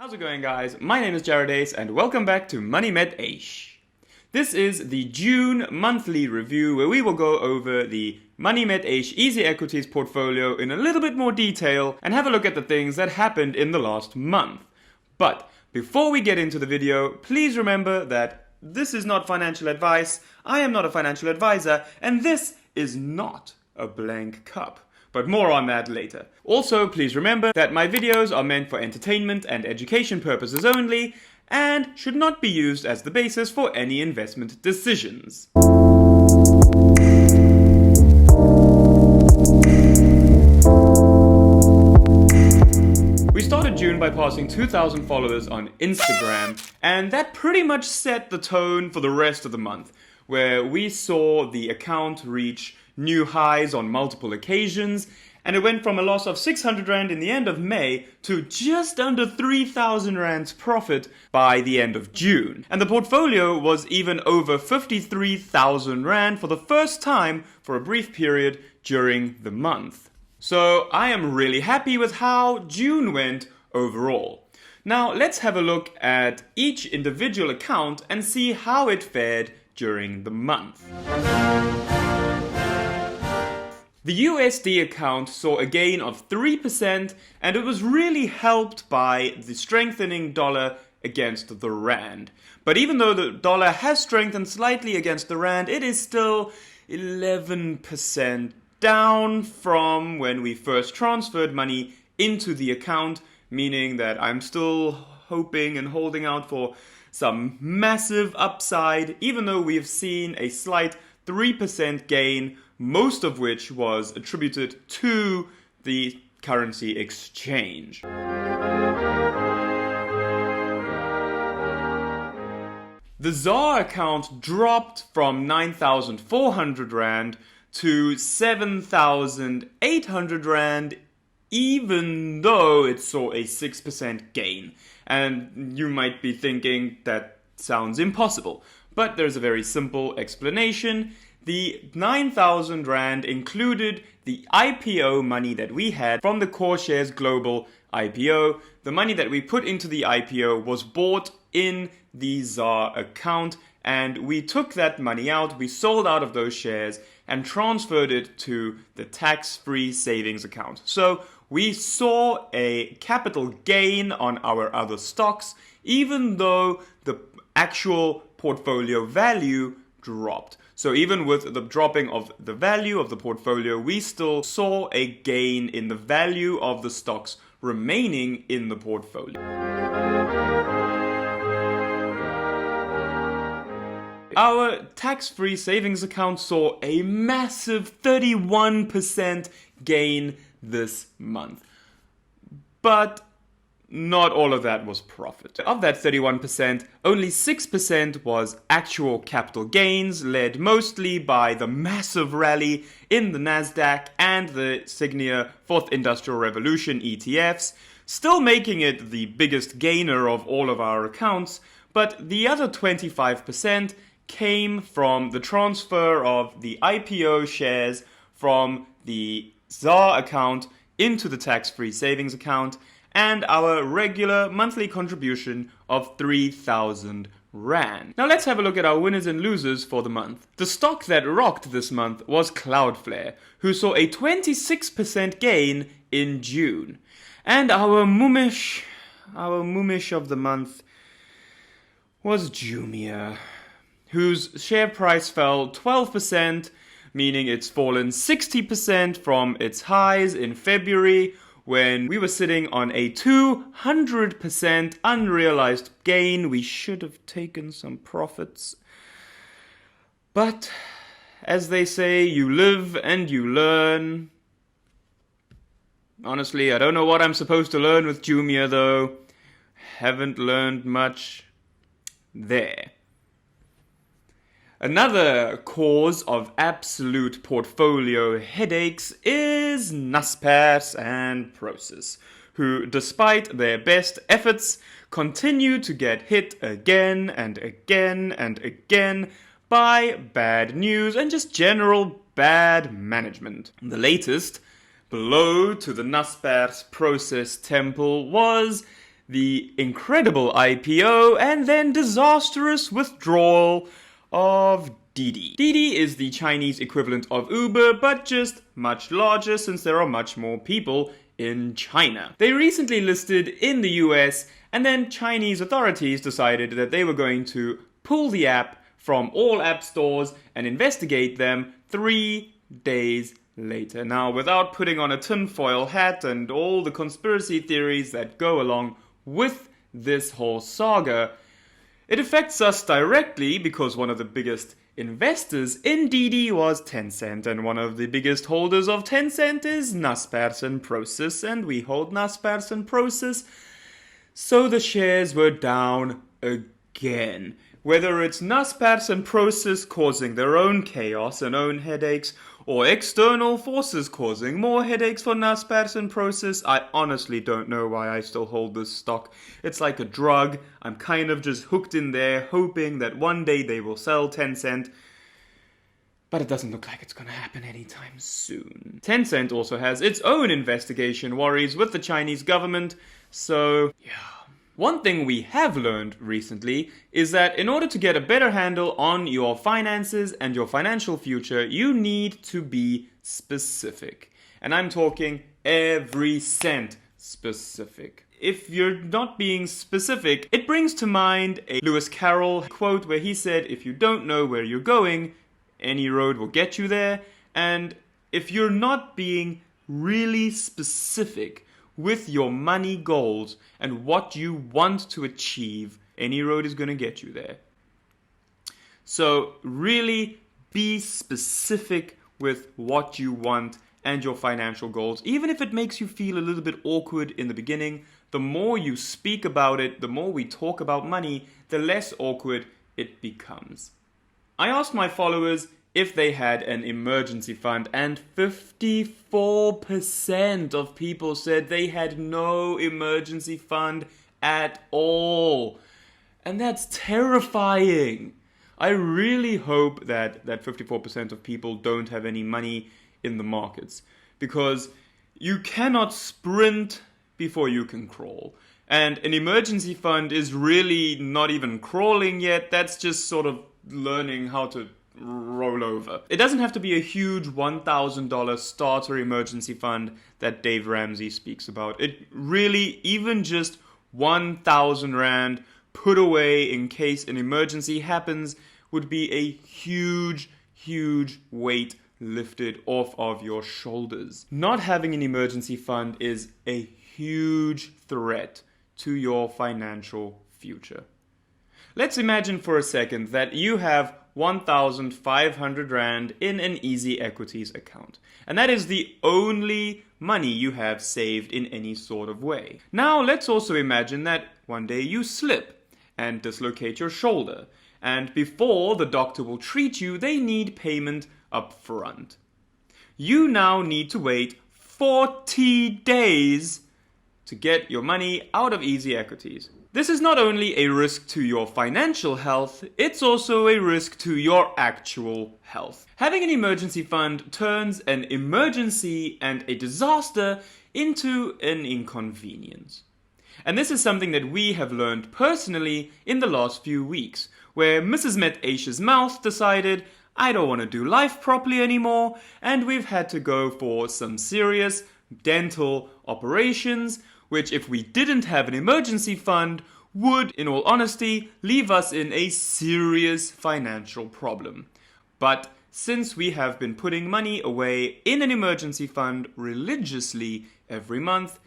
How's it going, guys? My name is Jared Ace and welcome back to Money Met Eish. This is the June monthly review where we will go over the Money Met Eish EasyEquities portfolio in a little bit more detail and have a look at the things that happened in the last month. But before we get into the video, please remember that this is not financial advice, I am not a financial advisor, and this is not a blank cup. But more on that later. Also, please remember that my videos are meant for entertainment and education purposes only, and should not be used as the basis for any investment decisions. We started June by passing 2,000 followers on Instagram, and that pretty much set the tone for the rest of the month, where we saw the account reach new highs on multiple occasions, and it went from a loss of 600 Rand in the end of May to just under 3,000 Rands profit by the end of June. And the portfolio was even over 53,000 Rand for the first time for a brief period during the month. So I am really happy with how June went overall. Now let's have a look at each individual account and see how it fared during the month. The USD account saw a gain of 3%, and it was really helped by the strengthening dollar against the Rand. But even though the dollar has strengthened slightly against the Rand, it is still 11% down from when we first transferred money into the account, meaning that I'm still hoping and holding out for some massive upside, even though we have seen a slight 3% gain, most of which was attributed to the currency exchange. The ZAR account dropped from 9,400 Rand to 7,800 Rand, even though it saw a 6% gain. And you might be thinking that sounds impossible, but there's a very simple explanation. The 9,000 Rand included the IPO money that we had from the Core Shares Global IPO. The money that we put into the IPO was bought in the ZAR account, and we took that money out, we sold out of those shares and transferred it to the tax-free savings account. So we saw a capital gain on our other stocks, even though the actual portfolio value dropped. So even with the dropping of the value of the portfolio, we still saw a gain in the value of the stocks remaining in the portfolio. Our tax-free savings account saw a massive 31% gain this month. But not all of that was profit. Of that 31%, only 6% was actual capital gains, led mostly by the massive rally in the Nasdaq and the Signia 4th Industrial Revolution ETFs, still making it the biggest gainer of all of our accounts, but the other 25% came from the transfer of the IPO shares from the ZAR account into the tax-free savings account, and our regular monthly contribution of 3,000 Rand. Now let's have a look at our winners and losers for the month. The stock that rocked this month was Cloudflare, who saw a 26% gain in June. And our moomish of the month was Jumia, whose share price fell 12%, meaning it's fallen 60% from its highs in February, when we were sitting on a 200% unrealized gain. We should have taken some profits. But, as they say, you live and you learn. Honestly, I don't know what I'm supposed to learn with Jumia though. Haven't learned much there. Another cause of absolute portfolio headaches is Naspers and Prosus, who, despite their best efforts, continue to get hit again and again and again by bad news and just general bad management. The latest blow to the Naspers Prosus temple was the incredible IPO, and then disastrous withdrawal of Didi. Didi is the Chinese equivalent of Uber, but just much larger since there are much more people in China. They recently listed in the US, and then Chinese authorities decided that they were going to pull the app from all app stores and investigate them 3 days later. Now, without putting on a tinfoil hat and all the conspiracy theories that go along with this whole saga, it affects us directly because one of the biggest investors in Didi was Tencent, and one of the biggest holders of Tencent is Naspers and Prosus, and we hold Naspers and Prosus, so the shares were down again. Whether it's Naspers and Prosus causing their own chaos and own headaches, or external forces causing more headaches for Naspers and Prosus, I honestly don't know why I still hold this stock. It's like a drug. I'm kind of just hooked in there, hoping that one day they will sell Tencent. But it doesn't look like it's gonna happen anytime soon. Tencent also has its own investigation worries with the Chinese government, so yeah. One thing we have learned recently is that in order to get a better handle on your finances and your financial future, you need to be specific. And I'm talking every cent specific. If you're not being specific, it brings to mind a Lewis Carroll quote where he said, if you don't know where you're going, any road will get you there. And if you're not being really specific with your money goals and what you want to achieve, any road is going to get you there. So really be specific with what you want and your financial goals. Even if it makes you feel a little bit awkward in the beginning, the more you speak about it, the more we talk about money, the less awkward it becomes. I asked my followers if they had an emergency fund, and 54% of people said they had no emergency fund at all. And that's terrifying. I really hope that 54% of people don't have any money in the markets, because you cannot sprint before you can crawl. And an emergency fund is really not even crawling yet. That's just sort of learning how to roll over. It doesn't have to be a huge $1,000 starter emergency fund that Dave Ramsey speaks about. It really, even just 1,000 Rand put away in case an emergency happens, would be a huge, huge weight lifted off of your shoulders. Not having an emergency fund is a huge threat to your financial future. Let's imagine for a second that you have 1,500 Rand in an EasyEquities account. And that is the only money you have saved in any sort of way. Now let's also imagine that one day you slip and dislocate your shoulder. And before the doctor will treat you, they need payment up front. You now need to wait 40 days to get your money out of EasyEquities. This is not only a risk to your financial health, it's also a risk to your actual health. Having an emergency fund turns an emergency and a disaster into an inconvenience. And this is something that we have learned personally in the last few weeks, where Mrs. Met Aish's mouth decided, I don't want to do life properly anymore, and we've had to go for some serious dental operations, which if we didn't have an emergency fund would, in all honesty, leave us in a serious financial problem. But since we have been putting money away in an emergency fund religiously every month,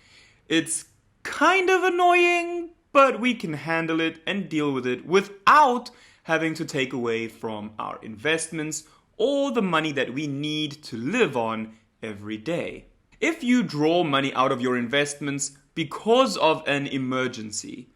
it's kind of annoying, but we can handle it and deal with it without having to take away from our investments or the money that we need to live on every day. If you draw money out of your investments because of an emergency,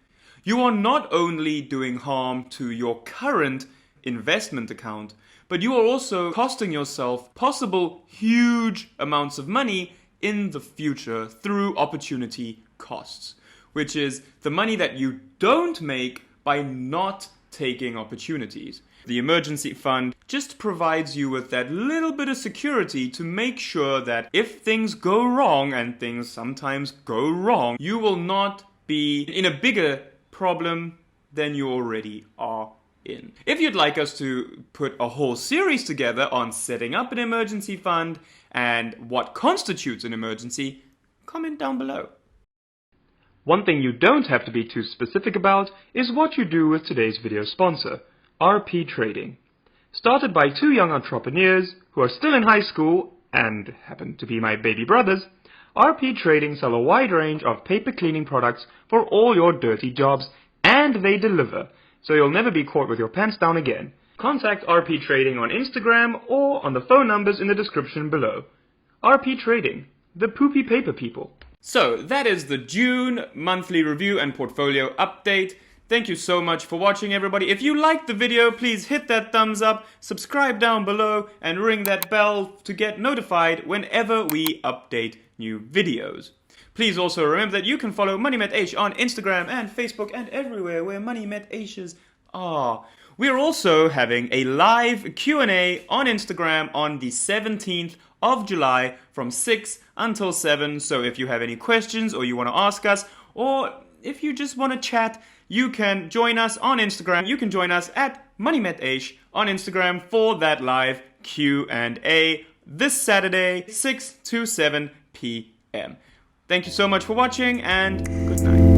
you are not only doing harm to your current investment account, but you are also costing yourself possible huge amounts of money in the future through opportunity costs, which is the money that you don't make by not taking opportunities. The emergency fund just provides you with that little bit of security to make sure that if things go wrong, and things sometimes go wrong, you will not be in a bigger problem than you already are in. If you'd like us to put a whole series together on setting up an emergency fund and what constitutes an emergency, comment down below. One thing you don't have to be too specific about is what you do with today's video sponsor, RPTrading. Started by two young entrepreneurs who are still in high school and happen to be my baby brothers, RPTrading sell a wide range of paper cleaning products for all your dirty jobs, and they deliver, so you'll never be caught with your pants down again. Contact RPTrading on Instagram or on the phone numbers in the description below. RPTrading, the poopy paper people. So that is the June monthly review and portfolio update. Thank you so much for watching, everybody. If you liked the video, please hit that thumbs up, subscribe down below, and ring that bell to get notified whenever we update new videos. Please also remember that you can follow Money Met Eish on Instagram and Facebook and everywhere where Money Met Eishes are. We're also having a live Q&A on Instagram on the 17th of July from 6 until 7. So if you have any questions or you want to ask us, or if you just want to chat, you can join us on Instagram. You can join us at Money Met Eish on Instagram for that live Q&A this Saturday, 6 to 7 p.m. Thank you so much for watching, and good night.